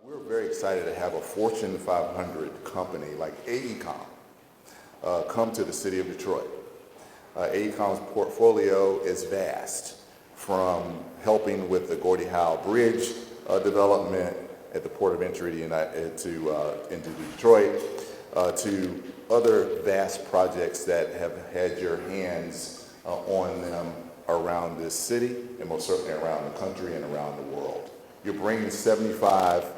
We're very excited to have a Fortune 500 company like Aecom come to the city of Detroit. Aecom's portfolio is vast, from helping with the Gordie Howe Bridge development at the port of entry into Detroit, to other vast projects that have had your hands on them around this city, and most certainly around the country and around the world. You're bringing 75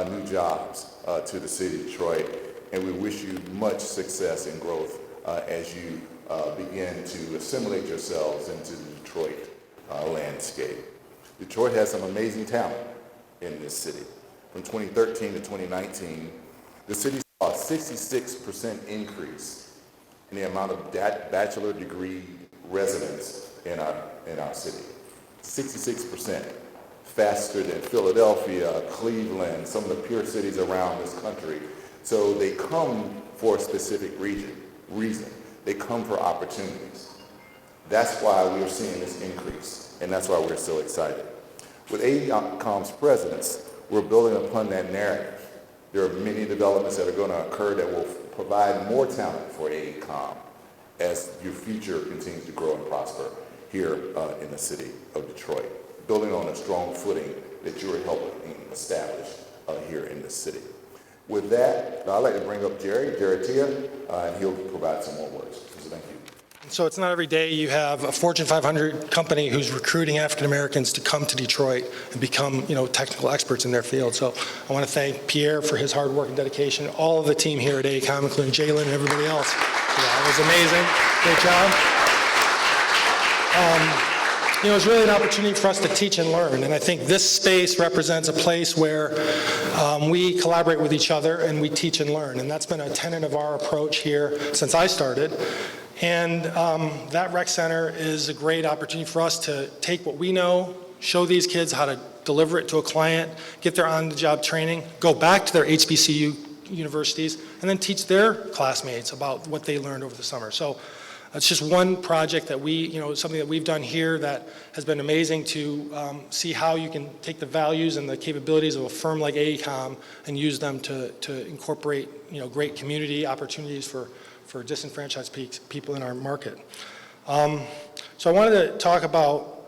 new jobs to the city of Detroit, and we wish you much success and growth as you begin to assimilate yourselves into the Detroit landscape. Detroit has some amazing talent in this city. From 2013 to 2019, the city saw a 66% increase in the amount of bachelor degree residents in our city. 66%, faster than Philadelphia, Cleveland, some of the peer cities around this country. So they come for a specific reason. They come for opportunities. That's why we're seeing this increase, and that's why we're so excited. With Aecom's presence, we're building upon that narrative. There are many developments that are going to occur that will provide more talent for Aecom as your future continues to grow and prosper here in the city of Detroit, building on a strong footing that you're helping establish here in the city. With that, I'd like to bring up Jerry Tia, and he'll provide some more words. So thank you. So it's not every day you have a Fortune 500 company who's recruiting African Americans to come to Detroit and become, technical experts in their field. So I want to thank Pierre for his hard work and dedication, all of the team here at Aecom, including Jalen and everybody else. It was amazing. Great job. It's really an opportunity for us to teach and learn, and I think this space represents a place where we collaborate with each other and we teach and learn, and that's been a tenet of our approach here since I started. And that rec center is a great opportunity for us to take what we know, show these kids how to deliver it to a client, get their on-the-job training, go back to their HBCU universities, and then teach their classmates about what they learned over the summer. So it's just one project that something that we've done here that has been amazing to see how you can take the values and the capabilities of a firm like Aecom and use them to incorporate, great community opportunities for disenfranchised people in our market. So I wanted to talk about,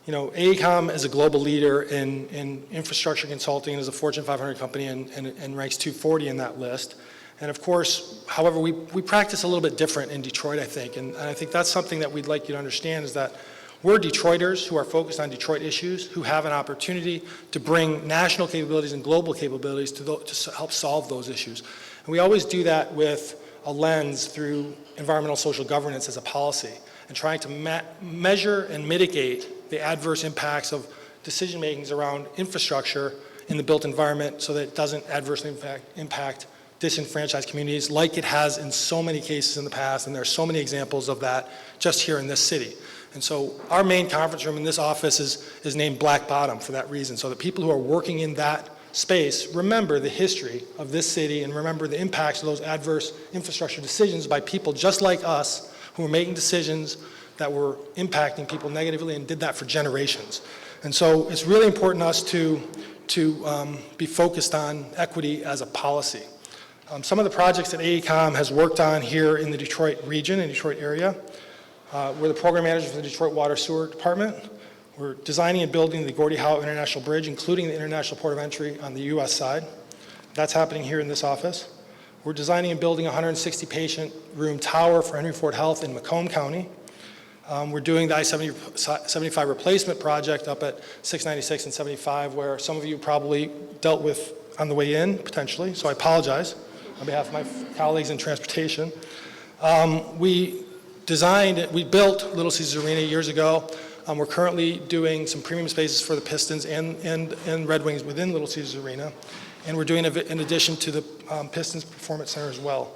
Aecom is a global leader in infrastructure consulting, as a Fortune 500 company, and ranks 240 in that list. And of course, however, we practice a little bit different in Detroit, I think. And I think that's something that we'd like you to understand, is that we're Detroiters who are focused on Detroit issues, who have an opportunity to bring national capabilities and global capabilities to help solve those issues. And we always do that with a lens through environmental social governance as a policy, and trying to measure and mitigate the adverse impacts of decision makings around infrastructure in the built environment so that it doesn't adversely impact disenfranchised communities like it has in so many cases in the past, and there are so many examples of that just here in this city. And so our main conference room in this office is named Black Bottom for that reason, so that people who are working in that space remember the history of this city and remember the impacts of those adverse infrastructure decisions by people just like us who were making decisions that were impacting people negatively and did that for generations. And so it's really important to us to be focused on equity as a policy. Some of the projects that Aecom has worked on here in the Detroit region, in the Detroit area, we're the program manager for the Detroit Water Sewer Department. We're designing and building the Gordie Howe International Bridge, including the International Port of Entry on the U.S. side. That's happening here in this office. We're designing and building a 160 patient room tower for Henry Ford Health in Macomb County. We're doing the I-75 replacement project up at 696 and 75, where some of you probably dealt with on the way in, potentially, so I apologize on behalf of my colleagues in transportation. We built Little Caesars Arena years ago. We're currently doing some premium spaces for the Pistons and Red Wings within Little Caesars Arena, and we're doing it in addition to the Pistons Performance Center as well.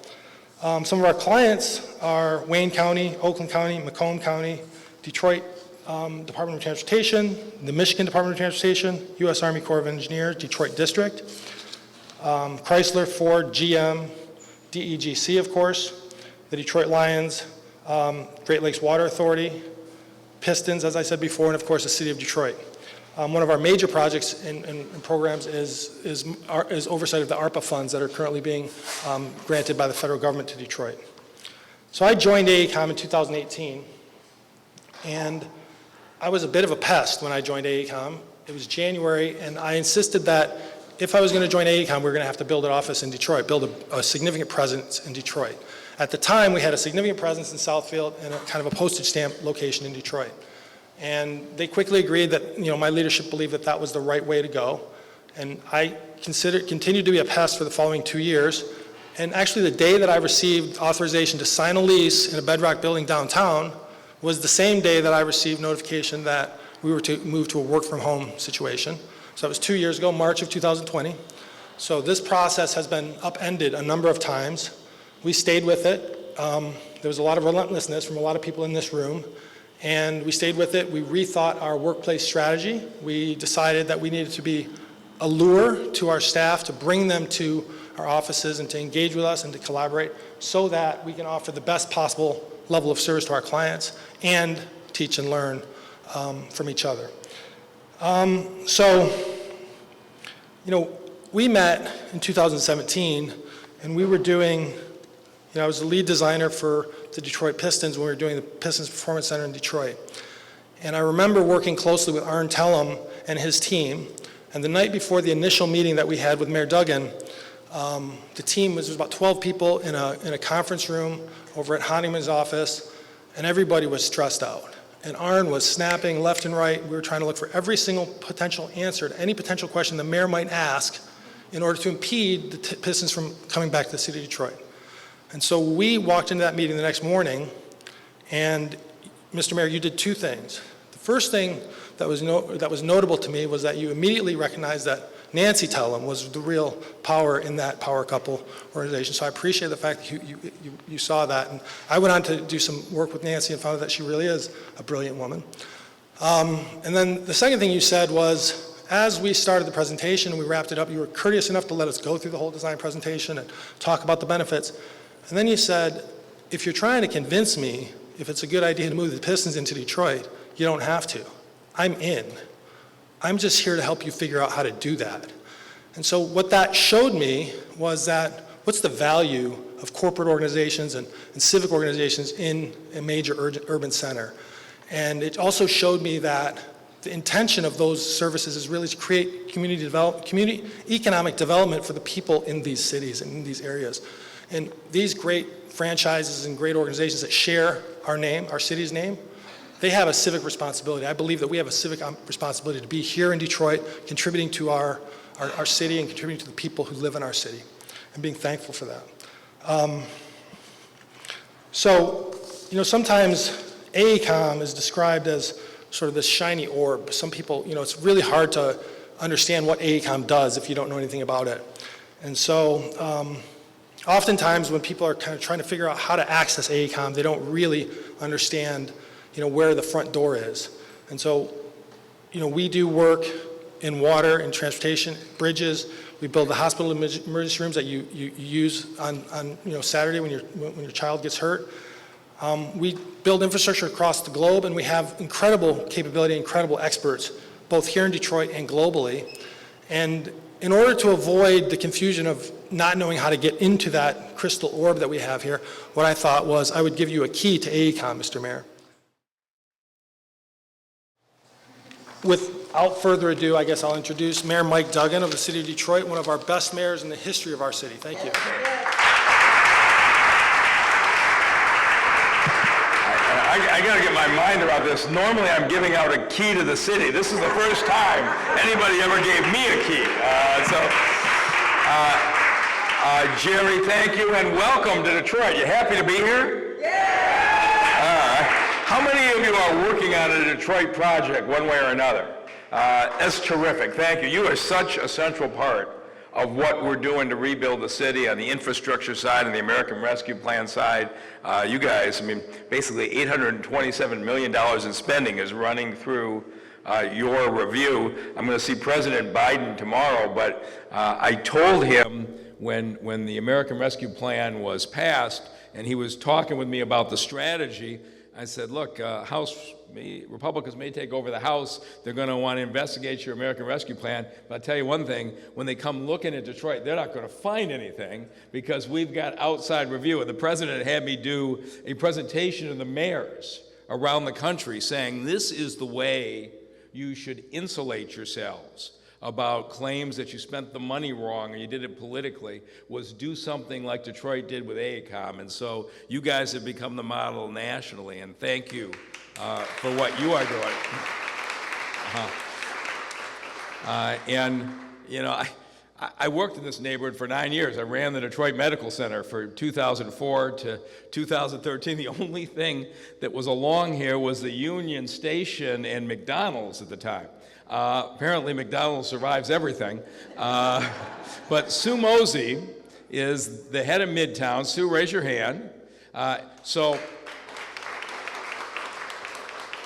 Some of our clients are Wayne County, Oakland County, Macomb County, Detroit Department of Transportation, the Michigan Department of Transportation, U.S. Army Corps of Engineers, Detroit District, Chrysler, Ford, GM, DEGC, of course, the Detroit Lions, Great Lakes Water Authority, Pistons, as I said before, and of course the City of Detroit. One of our major projects and programs is oversight of the ARPA funds that are currently being granted by the federal government to Detroit. So I joined Aecom in 2018, and I was a bit of a pest when I joined Aecom. It was January, and I insisted that if I was going to join Aecom, we were going to have to build an office in Detroit, build a significant presence in Detroit. At the time, we had a significant presence in Southfield and a kind of a postage stamp location in Detroit. And they quickly agreed that, my leadership believed that that was the right way to go. And I continued to be a pest for the following 2 years. And actually, the day that I received authorization to sign a lease in a Bedrock building downtown was the same day that I received notification that we were to move to a work-from-home situation. So that was 2 years ago, March of 2020. So this process has been upended a number of times. We stayed with it. There was a lot of relentlessness from a lot of people in this room. And we stayed with it. We rethought our workplace strategy. We decided that we needed to be a lure to our staff, to bring them to our offices and to engage with us and to collaborate so that we can offer the best possible level of service to our clients and teach and learn from each other. We met in 2017, and we were doing, I was the lead designer for the Detroit Pistons when we were doing the Pistons Performance Center in Detroit. And I remember working closely with Untitled and his team. And the night before the initial meeting that we had with Mayor Duggan, the team was about 12 people in a conference room over at Honeyman's office, and everybody was stressed out. And Arn was snapping left and right. We were trying to look for every single potential answer to any potential question the mayor might ask in order to impede the Pistons from coming back to the city of Detroit. And so we walked into that meeting the next morning, and Mr. Mayor, you did two things. The first thing that was notable to me was that you immediately recognized that Nancy Tellem was the real power in that power couple organization. So I appreciate the fact that you saw that. And I went on to do some work with Nancy and found out that she really is a brilliant woman. And then the second thing you said was, as we started the presentation and we wrapped it up, you were courteous enough to let us go through the whole design presentation and talk about the benefits. And then you said, if you're trying to convince me if it's a good idea to move the Pistons into Detroit, you don't have to. I'm in. I'm just here to help you figure out how to do that. And so what that showed me was that what's the value of corporate organizations and civic organizations in a major urban center. And it also showed me that the intention of those services is really to create community economic development for the people in these cities and in these areas. And these great franchises and great organizations that share our name, our city's name, they have a civic responsibility. I believe that we have a civic responsibility to be here in Detroit, contributing to our city and contributing to the people who live in our city, and being thankful for that. Sometimes Aecom is described as sort of this shiny orb. Some people, it's really hard to understand what Aecom does if you don't know anything about it. And so oftentimes when people are kind of trying to figure out how to access Aecom, they don't really understand where the front door is. And so, we do work in water and transportation, bridges. We build the hospital emergency rooms that you use on Saturday when your child gets hurt. We build infrastructure across the globe, and we have incredible capability, incredible experts, both here in Detroit and globally. And in order to avoid the confusion of not knowing how to get into that crystal orb that we have here, what I thought was I would give you a key to Aecom, Mr. Mayor. Without further ado, I guess I'll introduce Mayor Mike Duggan of the City of Detroit, one of our best mayors in the history of our city. Thank you. I got to get my mind around this. Normally, I'm giving out a key to the city. This is the first time anybody ever gave me a key. Jerry, thank you, and welcome to Detroit. You happy to be here? Yeah! How many of you are working on a Detroit project one way or another? That's terrific. Thank you. You are such a central part of what we're doing to rebuild the city on the infrastructure side and the American Rescue Plan side. You guys, basically $827 million in spending is running through your review. I'm going to see President Biden tomorrow, but I told him when the American Rescue Plan was passed and he was talking with me about the strategy, I said, look, Republicans may take over the House. They're going to want to investigate your American Rescue Plan. But I'll tell you one thing, when they come looking at Detroit, they're not going to find anything because we've got outside review. And the president had me do a presentation to the mayors around the country saying, this is the way you should insulate yourselves about claims that you spent the money wrong or you did it politically, was do something like Detroit did with Aecom. And so you guys have become the model nationally, and thank you for what you are doing. And, you know, I worked in this neighborhood for 9 years. I ran the Detroit Medical Center for 2004 to 2013. The only thing that was along here was the Union Station and McDonald's at the time. Apparently McDonald's survives everything. But Sue Mosey is the head of Midtown. Sue, raise your hand. So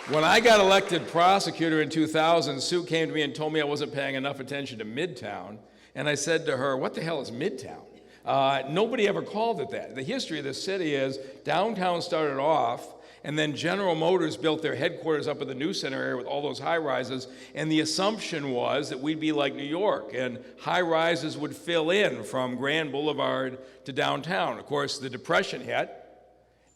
when I got elected prosecutor in 2000, Sue came to me and told me I wasn't paying enough attention to Midtown. And I said to her, what the hell is Midtown? Nobody ever called it that. The history of this city is downtown started off, and then General Motors built their headquarters up in the New Center area with all those high-rises, and the assumption was that we'd be like New York, and high-rises would fill in from Grand Boulevard to downtown. Of course, the Depression hit,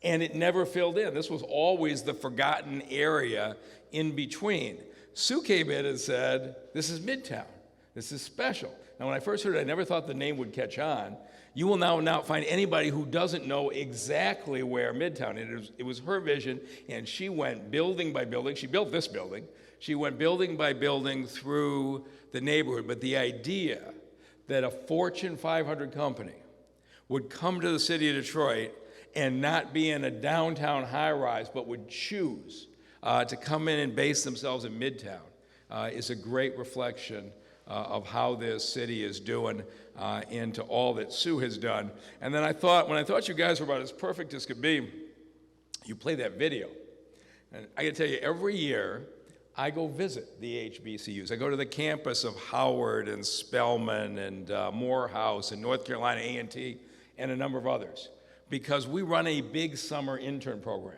and it never filled in. This was always the forgotten area in between. Sue came in and said, this is Midtown. This is special. Now, when I first heard it, I never thought the name would catch on. You will now not find anybody who doesn't know exactly where Midtown is. It was her vision, and she went building by building. She built this building. She went building by building through the neighborhood. But the idea that a Fortune 500 company would come to the city of Detroit and not be in a downtown high-rise, but would choose to come in and base themselves in Midtown is a great reflection of how this city is doing and to all that Sue has done. And then when I thought you guys were about as perfect as could be, you play that video. And I gotta tell you, every year I go visit the HBCUs. I go to the campus of Howard and Spelman and Morehouse and North Carolina A&T and a number of others, because we run a big summer intern program.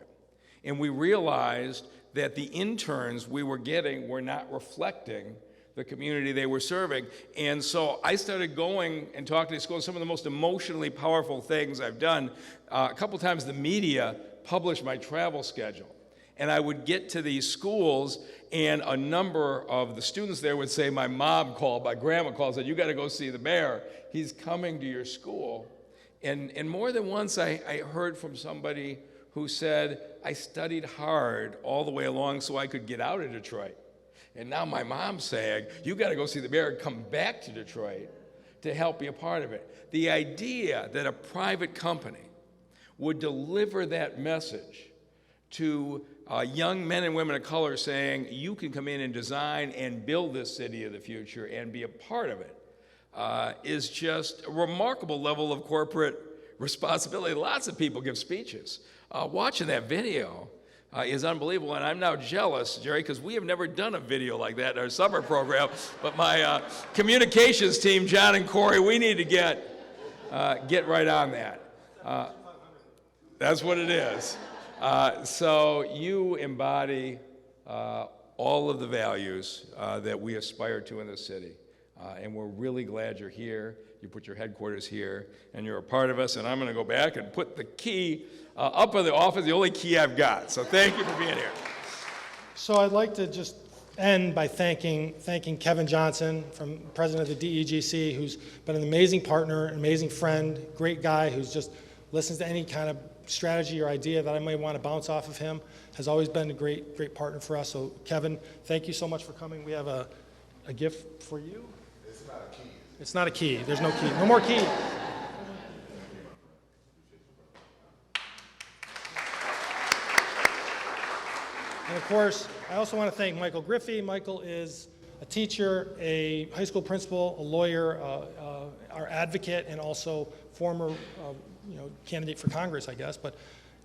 And we realized that the interns we were getting were not reflecting the community they were serving. And so I started going and talking to schools. Some of the most emotionally powerful things I've done. A couple times the media published my travel schedule. And I would get to these schools, and a number of the students there would say, my mom called, my grandma called, said, you got to go see the mayor. He's coming to your school. And more than once I heard from somebody who said, I studied hard all the way along so I could get out of Detroit. And now my mom's saying, you got to go see the mayor and come back to Detroit to help be a part of it. The idea that a private company would deliver that message to young men and women of color saying, you can come in and design and build this city of the future and be a part of it is just a remarkable level of corporate responsibility. Lots of people give speeches. Watching that video is unbelievable, and I'm now jealous, Jerry, because we have never done a video like that in our summer program, but my communications team, John and Corey, we need to get right on that. That's what it is. So you embody all of the values that we aspire to in this city, and we're really glad you're here. You put your headquarters here, and you're a part of us, and I'm going to go back and put the key up in the office, the only key I've got. So thank you for being here. So I'd like to just end by thanking Kevin Johnson, president of the DEGC, who's been an amazing partner, an amazing friend, great guy who's just listens to any kind of strategy or idea that I might want to bounce off of him, has always been a great partner for us. So Kevin, thank you so much for coming. We have a gift for you. It's not a key. It's not a key. There's no key. No more key. And of course, I also want to thank Michael Griffey. Michael is a teacher, a high school principal, a lawyer, our advocate, and also former candidate for Congress, I guess, but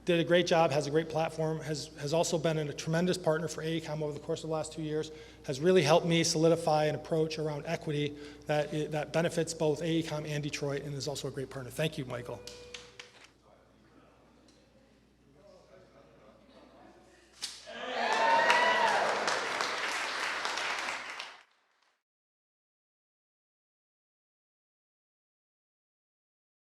did a great job, has a great platform, has also been a tremendous partner for Aecom over the course of the last 2 years, has really helped me solidify an approach around equity that benefits both Aecom and Detroit, and is also a great partner. Thank you, Michael.